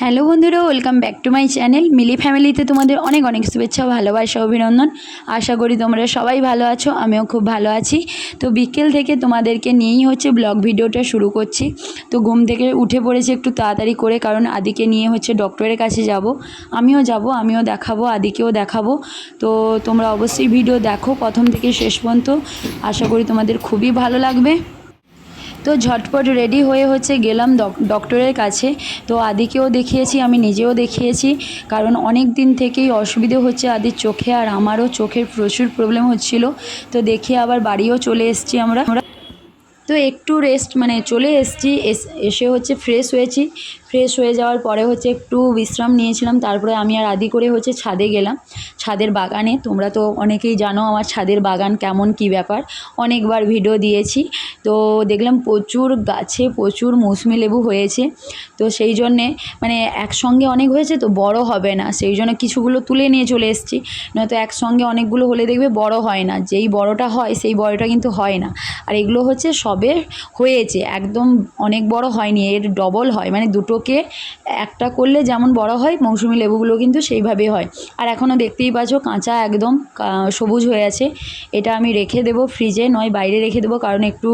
Hello বন্ধুরা, welcome back to my channel Mili ফ্যামিলিতে তোমাদের অনেক অনেক শুভেচ্ছা, ভালোবাসা, অভিনন্দন। আশা করি তোমরা সবাই ভালো আছো, আমিও খুব ভালো আছি। তো বিকেল থেকে তোমাদেরকে নিয়েই হচ্ছে ব্লগ ভিডিওটা শুরু করছি। তো ঘুম থেকে উঠে পড়েছি একটু তাড়াতাড়ি করে, কারণ আদিকে নিয়ে হচ্ছে ডক্টরের কাছে যাব। আমিও দেখাবো, আদিকেও দেখাবো। তো তোমরা অবশ্যই ভিডিও দেখো প্রথম থেকে শেষ পর্যন্ত, আশা করি তোমাদের খুবই ভালো লাগবে। তো ঝটপট রেডি হয়ে হচ্ছে গেলাম ডক্টরের কাছে। তো আদিকেও দেখিয়েছি, আমি নিজেও দেখিয়েছি, কারণ অনেক দিন থেকেই অসুবিধে হচ্ছে আদির চোখে, আর আমারও চোখের প্রচুর প্রবলেম হচ্ছিল। তো দেখিয়ে আবার বাড়িও চলে এসেছি আমরা। তো একটু রেস্ট চলে এসেছি, এসে হচ্ছে ফ্রেশ হয়েছি। ফ্রেশ হয়ে যাওয়ার পরে হচ্ছে একটু বিশ্রাম নিয়েছিলাম। তারপরে আমি আর আদি করে হচ্ছে ছাদে গেলাম, ছাদের বাগানে। তোমরা তো অনেকেই জানো আমার ছাদের বাগান কেমন কি ব্যাপার, অনেকবার ভিডিও দিয়েছি। তো দেখলাম প্রচুর গাছে প্রচুর মৌসুমি লেবু হয়েছে। তো সেই জন্যে একসঙ্গে অনেক হয়েছে, তো বড় হবে না, সেই জন্য কিছুগুলো তুলে নিয়ে চলে এসেছি। নয়তো একসঙ্গে অনেকগুলো হলে দেখবে বড় হয় না, যেই বড়টা হয় সেই বড়টা কিন্তু হয় না। আর এগুলো হচ্ছে সবে হয়েছে, একদম অনেক বড় হয়নি, এর ডবল হয়, দুটোকে একটা করলে যেমন বড় হয় মৌসুমি লেবুগুলো কিন্তু সেইভাবে হয়। আর এখনও দেখতেই পাচ্ছ কাঁচা একদম সবুজ হয়ে আছে। এটা আমি রেখে দেবো ফ্রিজে, নয় বাইরে রেখে দেবো, কারণ একটু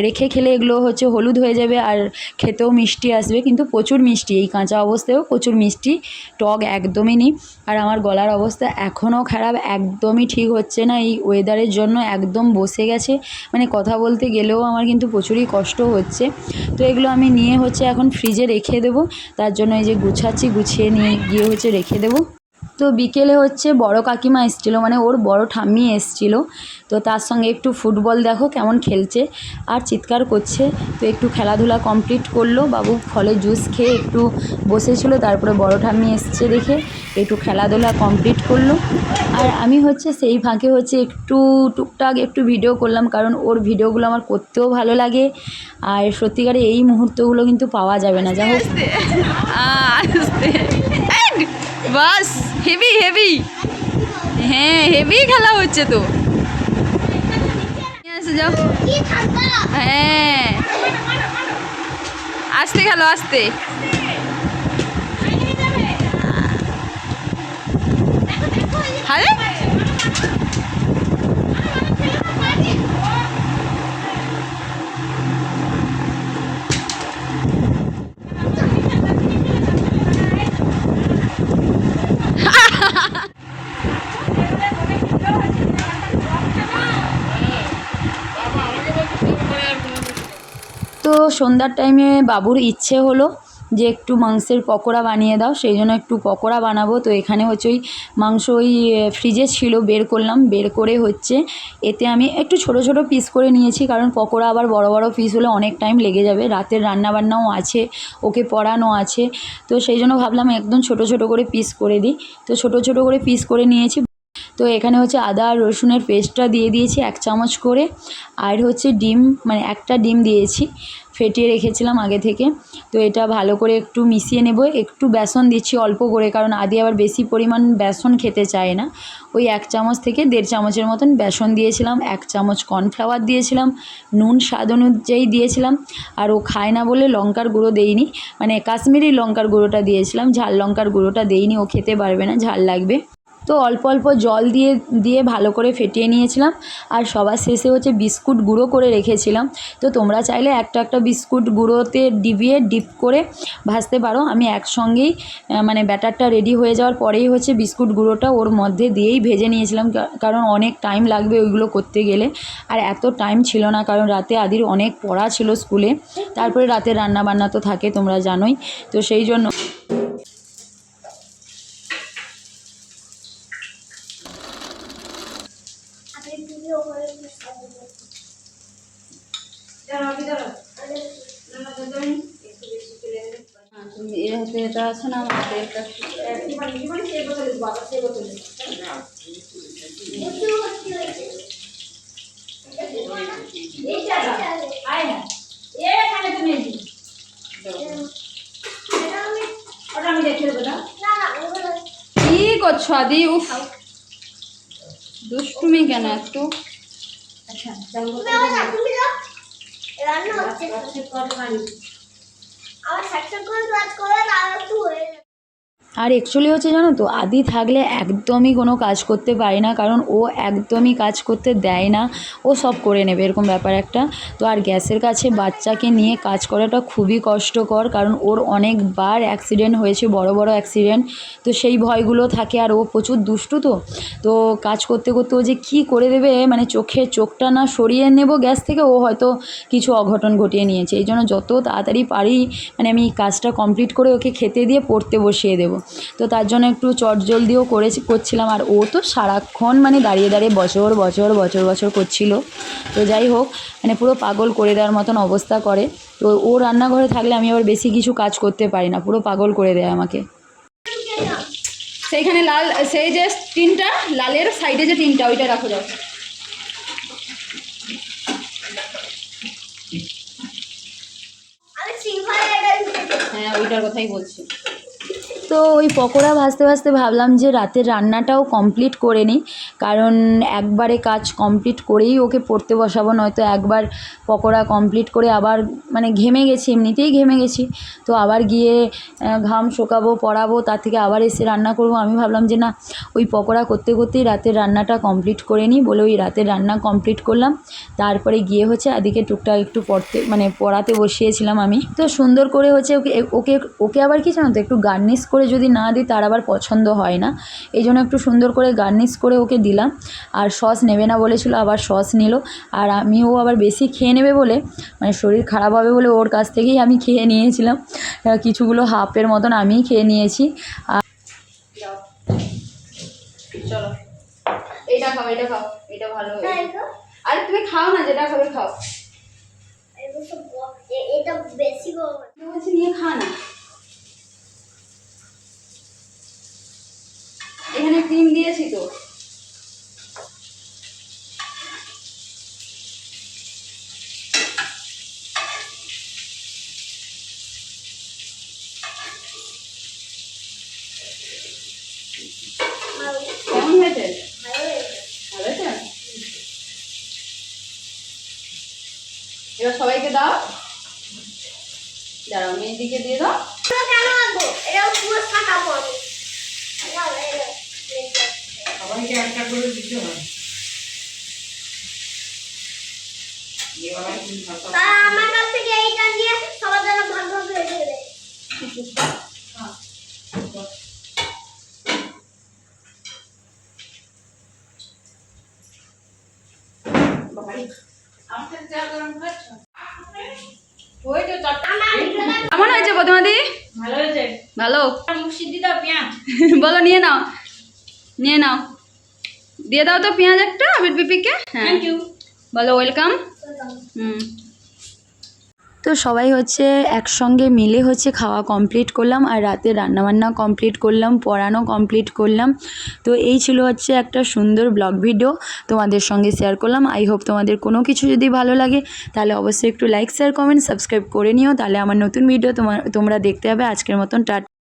রেখে খেলে এগুলো হচ্ছে হলুদ হয়ে যাবে, আর খেতেও মিষ্টি আসবে, কিন্তু প্রচুর মিষ্টি, এই কাঁচা অবস্থায়ও প্রচুর মিষ্টি, টক একদমই নেই। আর আমার গলার অবস্থা এখনও খারাপ, একদমই ঠিক হচ্ছে না, এই ওয়েদারের জন্য একদম বসে গেছে, কথা বলতে গেলেও আমার কিন্তু প্রচুরই কষ্ট হচ্ছে। তো এগুলো আমি নিয়ে হচ্ছে এখন ফ্রিজে রেখে দেবো, তার জন্য এই যে গুছাচ্ছি, গুছিয়ে নিয়ে গিয়ে হচ্ছে রেখে দেবো। তো বিকেলে হচ্ছে বড় কাকিমা এসেছিলো, ওর বড় ঠাম্মি এসেছিলো। তো তার সঙ্গে একটু ফুটবল দেখো কেমন খেলছে আর চিৎকার করছে। তো একটু খেলাধুলা কমপ্লিট করলো, বাবু ফলের জুস খেয়ে একটু বসেছিল, তারপরে বড় ঠাম্মি এসছে দেখে একটু খেলাধুলা কমপ্লিট করলো। আর আমি হচ্ছে সেই ফাঁকে হচ্ছে একটু টুকটাক একটু ভিডিও করলাম, কারণ ওর ভিডিওগুলো আমার করতেও ভালো লাগে। আর সত্যিকারে এই মুহূর্তগুলো কিন্তু পাওয়া যাবে না, যা হোক। বাস হেভি হেভি, হ্যাঁ হেভি খেলা হচ্ছে তো, যাও। হ্যাঁ আস্তে খেলো, আস্তে। আরে তো সন্ধ্যার টাইমে বাবুর ইচ্ছে হলো যে একটু মাংসের পকোড়া বানিয়ে দাও, সেই জন্য একটু পকোড়া বানাবো। তো এখানে হচ্ছে ওই মাংস ওই ফ্রিজে ছিল, বের করলাম, বের করে হচ্ছে এতে আমি একটু ছোট ছোট পিস করে নিয়েছি, কারণ পকোড়া আবার বড় বড় পিস হলে অনেক টাইম লেগে যাবে, রাতের রান্নাবান্নাও আছে, ওকে পড়ানো আছে। তো সেই জন্য ভাবলাম একদম ছোট ছোট করে পিস করে দিই। তো ছোট ছোট করে পিস করে নিয়েছি। তো এখানে হচ্ছে আদা আর রসুনের পেস্টটা দিয়ে দিয়েছি 1 চামচ করে, আর হচ্ছে ডিম একটা ডিম দিয়েছি, ফেটিয়ে রেখেছিলাম আগে থেকে। তো এটা ভালো করে একটু মিশিয়ে নেব, একটু বেসন দিচ্ছি অল্প করে, কারণ আদি আবার বেশি পরিমাণ বেসন খেতে চায় না। ওই 1 চামচ থেকে 1.5 চামচের মতন বেসন দিয়েছিলাম, 1 চামচ কর্নফ্লাওয়ার দিয়েছিলাম, নুন স্বাদ অনুযায়ী দিয়েছিলাম। আর ও খায় না বলে লঙ্কার গুঁড়ো দেইনি, কাশ্মীরি লঙ্কার গুঁড়োটা দিয়েছিলাম, ঝাল লঙ্কার গুঁড়োটা দেইনি, ও খেতে পারবে না, ঝাল লাগবে। তো অল্প অল্প জল দিয়ে দিয়ে ভালো করে ফেটিয়ে নিয়েছিলাম। আর সবার শেষে হচ্ছে বিস্কুট গুঁড়ো করে রেখেছিলাম। তো তোমরা চাইলে একটা একটা বিস্কুট গুঁড়োতে ডিপ করে ভাজতে পারো। আমি একসঙ্গেই ব্যাটারটা রেডি হয়ে যাওয়ার পরেই হচ্ছে বিস্কুট গুঁড়োটা ওর মধ্যে দিয়েই ভেজে নিয়েছিলাম, কারণ অনেক টাইম লাগবে ওইগুলো করতে গেলে। আর এত টাইম ছিল না, কারণ রাতে আদির অনেক পড়া ছিল স্কুলে, তারপরে রাতে রান্নাবান্না তো থাকে তোমরা জানোই। তো সেই জন্য এর হাতে এটা আছে না, আমার হাতে এটা কি করছো আদি? উফ, দুষ্টুমি কেন এত? আমার সেকশন করে কাজ করে আর একটু আর অ্যাকচুয়ালি হচ্ছে জানো তো, আদি থাকলে একদমই কোনো কাজ করতে পারি না, কারণ ও একদমই কাজ করতে দেয় না, ও সব করে নেবে এরকম ব্যাপার একটা। তো আর গ্যাসের কাছে বাচ্চাকে নিয়ে কাজ করাটা খুবই কষ্টকর, কারণ ওর অনেকবার অ্যাক্সিডেন্ট হয়েছে, বড় বড় অ্যাক্সিডেন্ট। তো সেই ভয়গুলো থাকে, আর ও প্রচুর দুষ্টু। তো কাজ করতে করতে ও যে কী করে দেবে, মানে চোখটা না সরিয়ে নেব গ্যাস থেকে, ও হয়তো কিছু অঘটন ঘটিয়ে নিয়েছে। এই জন্য যত তাড়াতাড়ি পারি মানে আমি কাজটা কমপ্লিট করে ওকে খেতে দিয়ে পড়তে বসিয়ে দেবো। তো তার জন্য একটু চটজলদিও করছিলাম। আর ও তো সারাক্ষণ মানে দাঁড়িয়ে দাঁড়িয়ে বছর বছর বছর বছর করছিল। তো যাই হোক, মানে পুরো পাগল করে দেওয়ার মতন অবস্থা করে। তো ও রান্নাঘরে থাকলে আমি আবার বেশি কিছু কাজ করতে পারি না, পুরো পাগল করে দেয় আমাকে। সেইখানে লাল, সেই যে টিনটা লালের সাইডে যে টিনটা, ওইটা রাখো যাও। হ্যাঁ, ওইটার কথাই বলছি। তো ওই পকোড়া ভাজতে ভাজতে ভাবলাম যে রাতের রান্নাটাও কমপ্লিট করে নিই, কারণ একবারে কাজ কমপ্লিট করেই ওকে পড়তে বসাবো, নয়তো একবার পকোড়া কমপ্লিট করে আবার মানে ঘেমে গেছি, এমনিতেই ঘেমে গেছি, তো আবার গিয়ে ঘাম শোকাবো, পড়াবো, তার থেকে আবার এসে রান্না করব। আমি ভাবলাম যে না, ওই পকোড়া করতে করতেই রাতের রান্নাটা কমপ্লিট করে নিই বলে ওই রাতের রান্না কমপ্লিট করলাম। তারপরে গিয়ে হচ্ছে এদিকে টুকটাক একটু পড়াতে বসিয়েছিলাম আমি। তো সুন্দর করে হচ্ছে ওকে ওকে ওকে আবার কি জানো তো, একটু গার্নিশ করে যদি না দিই তার আবার পছন্দ হয় না, এই জন্য একটু সুন্দর করে গার্নিশ করে ওকে দিলাম। আর সস নেবে না বলেছিল, আবার সস নিল। আর আমিও আবার বেশি খেয়ে নেবে বলে, মানে শরীর খারাপ হবে বলে ওর কাছ থেকেই আমি খেয়ে নিয়েছিলাম কিছুগুলো, হাফের মতন আমিই খেয়ে নিয়েছি। আর চলো এইটা খাও, এটা খাও, এটা ভালো। আরে তুমি খাও না, যেটা খাবে খাও। এটা বেশি বলছি, নিয়ে খা না। এখানে ক্রিম দিয়েছি তো। কেমন হয়েছে? ভালো হয়েছে। এবার সবাইকে দাও, দাঁড়াও মেহেদিকে দিয়ে দাও। সবাইকে একটা করে দিতে হয়। আমার কাছ থেকে এইটা নিয়ে সবার জন্য ভাগ ভাগ করে দেবে। কেমন হয়েছে প্রতিমাদি? ভালো হয়েছে। ভালো। বলো, নিয়ে নাও, নিয়ে নাও, দিয়ে দাও তো পেঁয়াজ একটা আবির পিপিকে। হ্যাঁ, থ্যাংক ইউ বলো, ওয়েলকাম। তো সবাই হচ্ছে একসঙ্গে মিলে হচ্ছে খাওয়া কমপ্লিট করলাম, আর রাতে রান্নাবান্না কমপ্লিট করলাম, পড়ানো কমপ্লিট করলাম। তো এই ছিল হচ্ছে একটা সুন্দর ব্লগ ভিডিও তোমাদের সঙ্গে শেয়ার করলাম। আই হোপ তোমাদের কোনো কিছু যদি ভালো লাগে তাহলে অবশ্যই একটু লাইক শেয়ার কমেন্ট সাবস্ক্রাইব করে নিও, তাহলে আমার নতুন ভিডিও তোমরা দেখতে হবে। আজকের মতন টাটা।